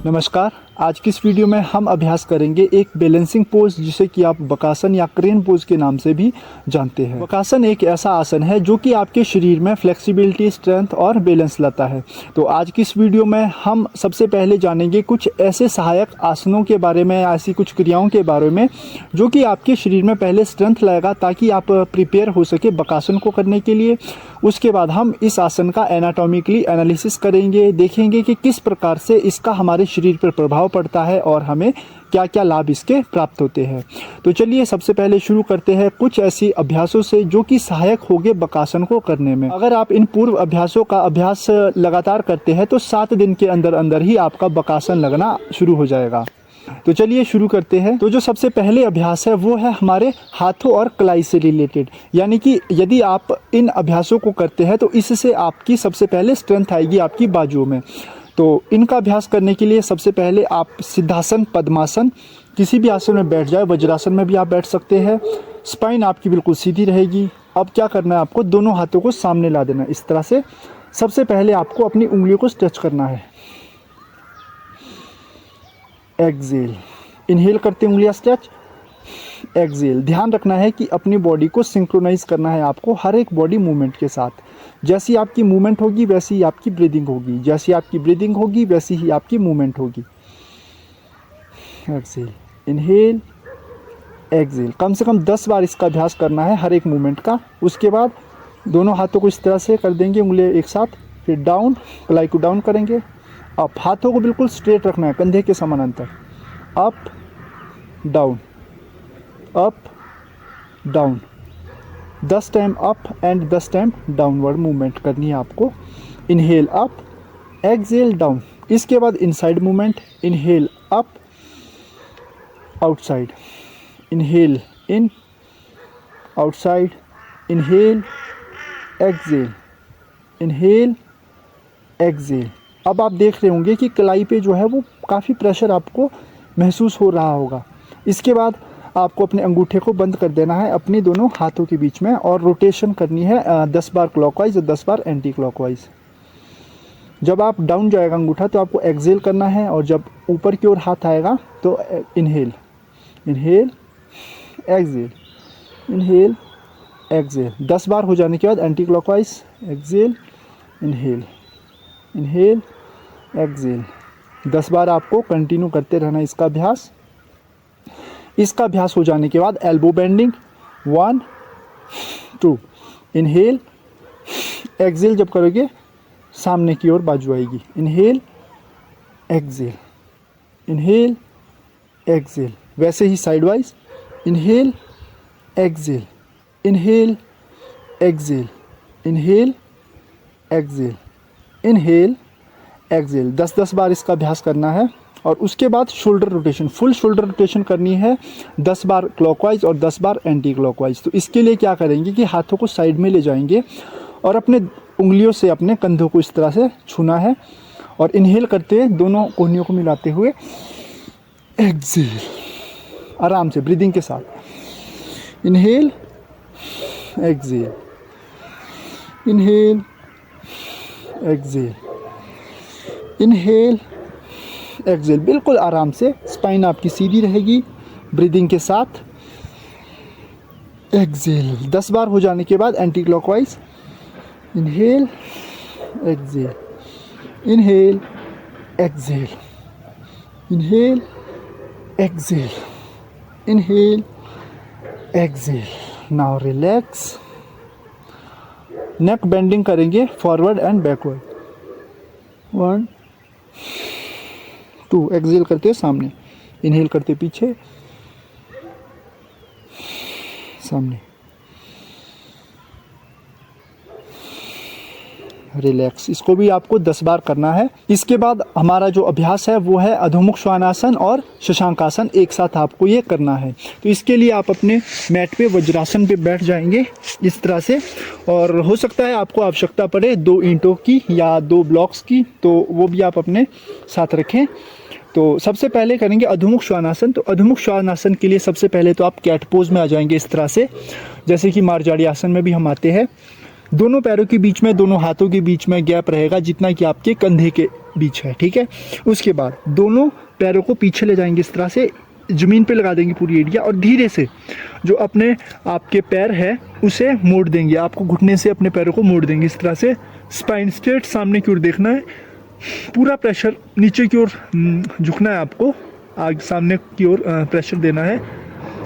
नमस्कार। आज की इस वीडियो में हम अभ्यास करेंगे एक बैलेंसिंग पोज जिसे कि आप बकासन या क्रेन पोज के नाम से भी जानते हैं। बकासन एक ऐसा आसन है जो कि आपके शरीर में फ्लेक्सिबिलिटी, स्ट्रेंथ और बैलेंस लाता है। तो आज की इस वीडियो में हम सबसे पहले जानेंगे कुछ ऐसे सहायक आसनों के बारे में, ऐसी कुछ क्रियाओं के बारे में जो कि आपके शरीर में पहले स्ट्रेंथ लाएगा ताकि आप प्रिपेयर हो सके बकासन को करने के लिए। उसके बाद हम इस आसन का एनाटॉमिकली एनालिसिस करेंगे, देखेंगे कि किस प्रकार से इसका हमारे शरीर पर प्रभाव पड़ता है और हमें क्या क्या लाभ इसके प्राप्त होते हैं। तो चलिए सबसे पहले शुरू करते हैं कुछ ऐसी अभ्यासों से जो कि सहायक होंगे बकासन को करने में। अगर आप इन पूर्व अभ्यासों का अभ्यास लगातार करते हैं तो 7 दिन के अंदर अंदर ही आपका बकासन लगना शुरू हो जाएगा। तो चलिए शुरू करते हैं। तो जो सबसे पहले अभ्यास है वो है हमारे हाथों और कलाई से रिलेटेड, यानी कि यदि आप इन अभ्यासों को करते हैं तो इससे आपकी सबसे पहले स्ट्रेंथ आएगी आपकी बाजुओं में। तो इनका अभ्यास करने के लिए सबसे पहले आप सिद्धासन, पद्मासन, किसी भी आसन में बैठ जाए, वज्रासन में भी आप बैठ सकते हैं। स्पाइन आपकी बिल्कुल सीधी रहेगी। अब क्या करना है, आपको दोनों हाथों को सामने ला देना इस तरह से। सबसे पहले आपको अपनी उंगलियों को स्ट्रेच करना है। एक्सेल, इनहेल करते उंगलियां स्ट्रेच, एक्सेल। ध्यान रखना है कि अपनी बॉडी को सिंक्रोनाइज करना है आपको हर एक बॉडी मूवमेंट के साथ। जैसी आपकी मूवमेंट होगी वैसी ही आपकी ब्रीदिंग होगी, जैसी आपकी ब्रीदिंग होगी वैसी ही आपकी मूवमेंट होगी। Excel, inhale, Excel. कम से कम 10 बार इसका अभ्यास करना है हर एक मूवमेंट का। उसके बाद दोनों हाथों को इस तरह से कर देंगे, उंगलियां एक साथ, फिर डाउन, कलाई को डाउन करेंगे। अब हाथों को बिल्कुल स्ट्रेट रखना है, कंधे के समानांतर। Up down, up down, 10 time up and 10 time downward movement करनी है आपको। Inhale up, exhale down. इसके बाद inside movement, inhale up, outside, inhale in, outside, inhale, exhale, inhale, exhale. अब आप देख रहे होंगे कि कलाई पे जो है वो काफ़ी प्रेशर आपको महसूस हो रहा होगा। इसके बाद आपको अपने अंगूठे को बंद कर देना है अपनी दोनों हाथों के बीच में और रोटेशन करनी है 10 बार क्लॉकवाइज और 10 बार एंटी क्लॉकवाइज। जब आप डाउन जाएगा अंगूठा तो आपको एक्सेल करना है और जब ऊपर की ओर हाथ आएगा तो inhale, inhale, exhale, inhale, exhale. 10 बार हो जाने के बाद anti clockwise, exhale, inhale, inhale, exhale. 10 बार आपको कंटिन्यू करते रहना इसका अभ्यास। इसका अभ्यास हो जाने के बाद एल्बो बेंडिंग, 1 2, इनहेल, एक्सेल। जब करोगे सामने की ओर बाजू आएगी। Inhale, exhale, inhale, exhale. वैसे ही side wise, inhale, exhale, inhale, exhale, inhale, exhale, inhale, exhale. 10-10 बार इसका अभ्यास करना है। और उसके बाद shoulder rotation, full shoulder rotation करनी है 10 बार क्लॉकवाइज और 10 बार एंटी क्लॉकवाइज। तो इसके लिए क्या करेंगे कि हाथों को साइड में ले जाएंगे और अपने उंगलियों से अपने कंधों को इस तरह से छूना है और इनहेल करते हुए दोनों कोहनियों को मिलाते हुए एक्सेल, आराम से ब्रीदिंग के साथ। Inhale, exhale, inhale, exhale, inhale, exhale. बिल्कुल आराम से, स्पाइन आपकी सीधी रहेगी ब्रीदिंग के साथ। एक्सेल। 10 बार हो जाने के बाद anti clockwise, inhale, exhale, inhale, exhale, inhale, exhale, inhale, exhale. Now relax. Neck bending करेंगे फॉरवर्ड एंड बैकवर्ड। 1 2, एक्सेल करते सामने, इनहेल करते पीछे, सामने, रिलैक्स। इसको भी आपको 10 बार करना है। इसके बाद हमारा जो अभ्यास है वो है अधोमुख श्वानासन और शशांकासन, एक साथ आपको ये करना है। तो इसके लिए आप अपने मैट पे वज्रासन पे बैठ जाएंगे इस तरह से, और हो सकता है आपको आवश्यकता पड़े 2 ईंटों की या 2 ब्लॉक्स की, तो वो भी आप अपने साथ रखें। तो सबसे पहले करेंगे अधोमुख श्वानासन। तो अधोमुख श्वानासन के लिए सबसे पहले तो आप कैट पोज में आ जाएंगे इस तरह से, जैसे कि मार्जारी आसन में भी हम आते हैं। दोनों पैरों के बीच में, दोनों हाथों के बीच में गैप रहेगा जितना कि आपके कंधे के बीच है, ठीक है। उसके बाद दोनों पैरों को पीछे ले जाएंगे, इस तरह से ज़मीन पे लगा देंगे पूरी एरिया, और धीरे से जो अपने आपके पैर है उसे मोड़ देंगे। आपको घुटने से अपने पैरों को मोड़ देंगे इस तरह से। स्पाइन स्ट्रेट सामने की ओर देखना है, पूरा प्रेशर नीचे की ओर झुकना है आपको, आगे सामने की ओर प्रेशर देना है।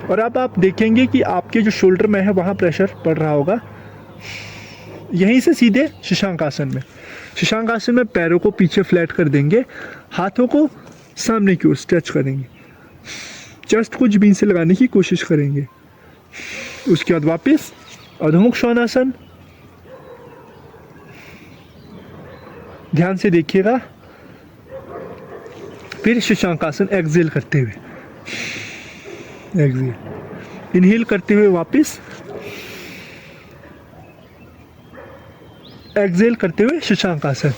और अब आप देखेंगे कि आपके जो शोल्डर में है वहाँ प्रेशर पड़ रहा होगा। यहीं से सीधे शशांक आसन में, शशांक आसन में पैरों को पीछे फ्लैट कर देंगे, हाथों को सामने की ओर स्ट्रेच करेंगे, चेस्ट को जमीन से लगाने की कोशिश करेंगे। उसके बाद वापस अधोमुख श्वानासन, ध्यान से देखिएगा। फिर शशांक आसन एक्सहेल करते हुए, एक्सहेल, इनहेल करते हुए वापस, एक्सहेल करते हुए शशांक आसन।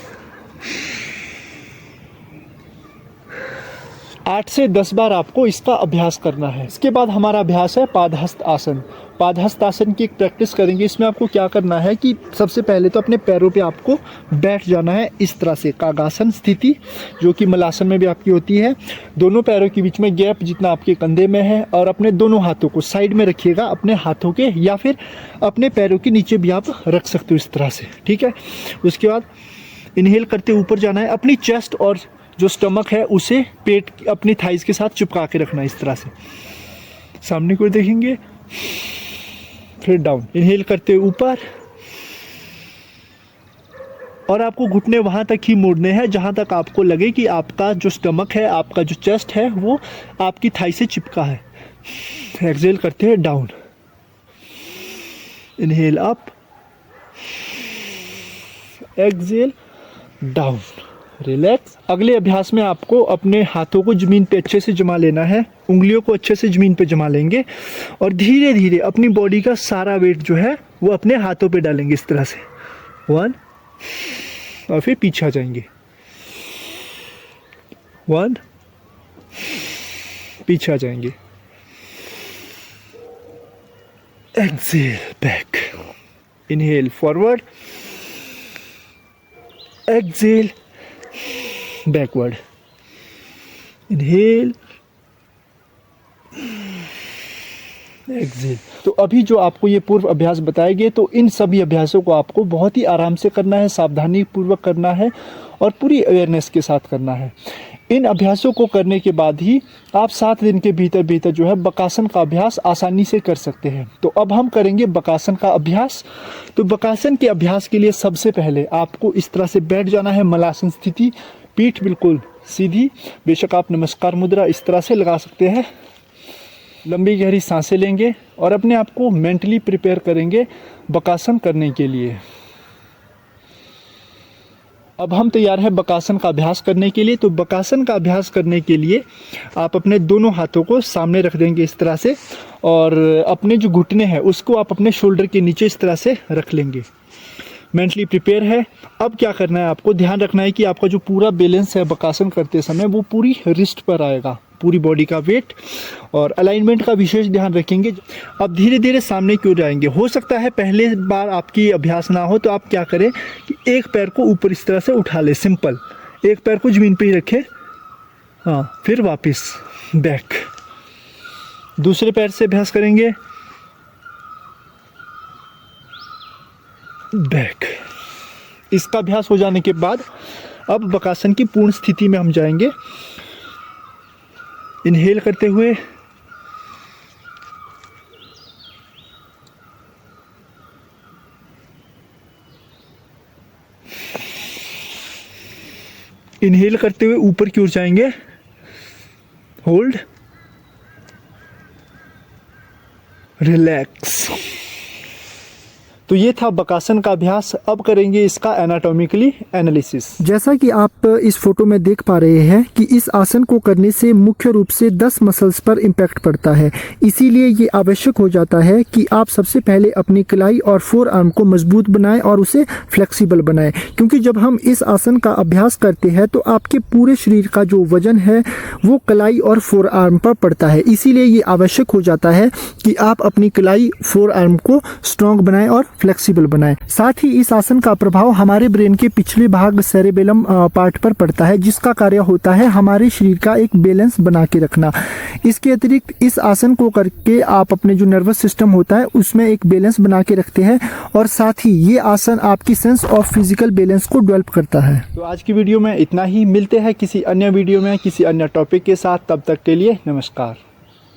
8 से 10 बार आपको इसका अभ्यास करना है। इसके बाद हमारा अभ्यास है पादहस्त आसन। पादहस्त आसन की एक प्रैक्टिस करेंगे। इसमें आपको क्या करना है कि सबसे पहले तो अपने पैरों पे आपको बैठ जाना है इस तरह से, कागासन स्थिति, जो कि मलासन में भी आपकी होती है। दोनों पैरों के बीच में गैप जितना आपके कंधे में है, और अपने दोनों हाथों को साइड में रखिएगा, अपने हाथों के, या फिर अपने पैरों के नीचे भी आप रख सकते हो इस तरह से, ठीक है। उसके बाद इनहेल करते ऊपर जाना है, अपनी चेस्ट और जो स्टमक है उसे पेट अपनी थाइस के साथ चिपका के रखना है इस तरह से। सामने को देखेंगे, फिर डाउन, इनहेल करते ऊपर, और आपको घुटने वहां तक ही मोड़ने हैं जहां तक आपको लगे कि आपका जो स्टमक है, आपका जो चेस्ट है वो आपकी थाई से चिपका है। एक्सहेल करते हैं down, inhale up, exhale down, relax. अगले अभ्यास में आपको अपने हाथों को जमीन पे अच्छे से जमा लेना है, उंगलियों को अच्छे से जमीन पे जमा लेंगे, और धीरे धीरे अपनी बॉडी का सारा वेट जो है वो अपने हाथों पे डालेंगे इस तरह से। 1, और फिर पीछे आ जाएंगे, 1, पीछे आ जाएंगे, exhale back, inhale forward, exhale backward, inhale, exhale. तो अभी जो आपको ये पूर्व अभ्यास बताए गए, तो इन सभी अभ्यासों को आपको बहुत ही आराम से करना है, सावधानी पूर्वक करना है, और पूरी अवेयरनेस के साथ करना है। इन अभ्यासों को करने के बाद ही आप 7 दिन के भीतर भीतर जो है बकासन का अभ्यास आसानी से कर सकते हैं। तो अब हम करेंगे बकासन का अभ्यास। तो बकासन के अभ्यास के लिए सबसे पहले आपको इस तरह से बैठ जाना है, मलासन स्थिति, पीठ बिल्कुल सीधी। बेशक आप नमस्कार मुद्रा इस तरह से लगा सकते हैं। लंबी गहरी सांसें लेंगे और अपने आप को मेंटली प्रिपेयर करेंगे बकासन करने के लिए। अब हम तैयार हैं बकासन का अभ्यास करने के लिए। तो बकासन का अभ्यास करने के लिए आप अपने दोनों हाथों को सामने रख देंगे इस तरह से, और अपने जो घुटने हैं उसको आप अपने शोल्डर के नीचे इस तरह से रख लेंगे। मेंटली प्रिपेयर है। अब क्या करना है, आपको ध्यान रखना है कि आपका जो पूरा बैलेंस है बकासन करते समय वो पूरी रिस्ट पर आएगा, पूरी बॉडी का वेट, और अलाइनमेंट का विशेष ध्यान रखेंगे। अब धीरे धीरे सामने की ओर जाएंगे। हो सकता है पहले बार आपकी अभ्यास ना हो, तो आप क्या करें कि एक पैर को ऊपर इस तरह से उठा ले, सिंपल एक पैर को जमीन पे ही रखें, हाँ, फिर वापस बैक। दूसरे पैर से अभ्यास करेंगे, बैक। इसका अभ्यास हो जाने के बाद अब बकासन की पूर्ण स्थिति में हम जाएंगे। इनहेल करते हुए, इनहेल करते हुए ऊपर की ओर जाएंगे, होल्ड, रिलैक्स। तो ये था बकासन का अभ्यास। अब करेंगे इसका एनाटॉमिकली एनालिसिस। जैसा कि आप इस फोटो में देख पा रहे हैं कि इस आसन को करने से मुख्य रूप से 10 मसल्स पर इम्पैक्ट पड़ता है। इसीलिए ये आवश्यक हो जाता है कि आप सबसे पहले अपनी कलाई और फोर आर्म को मजबूत बनाएं और उसे फ्लेक्सिबल बनाएं, क्योंकि जब हम इस आसन का अभ्यास करते हैं तो आपके पूरे शरीर का जो वजन है वो कलाई और फोर आर्म पर पड़ता है। इसीलिए ये आवश्यक हो जाता है कि आप अपनी कलाई फोर आर्म को स्ट्रॉन्ग बनाएं और फ्लेक्सिबल बनाए। साथ ही इस आसन का प्रभाव हमारे ब्रेन के पिछले भाग सेरेबेलम पार्ट पर पड़ता है, जिसका कार्य होता है हमारे शरीर का एक बैलेंस बना के रखना। इसके अतिरिक्त इस आसन को करके आप अपने जो नर्वस सिस्टम होता है उसमें एक बैलेंस बना के रखते हैं, और साथ ही ये आसन आपकी सेंस ऑफ फिजिकल बैलेंस को डेवलप करता है। तो आज की वीडियो में इतना ही, मिलते हैं किसी अन्य वीडियो में किसी अन्य टॉपिक के साथ, तब तक के लिए नमस्कार।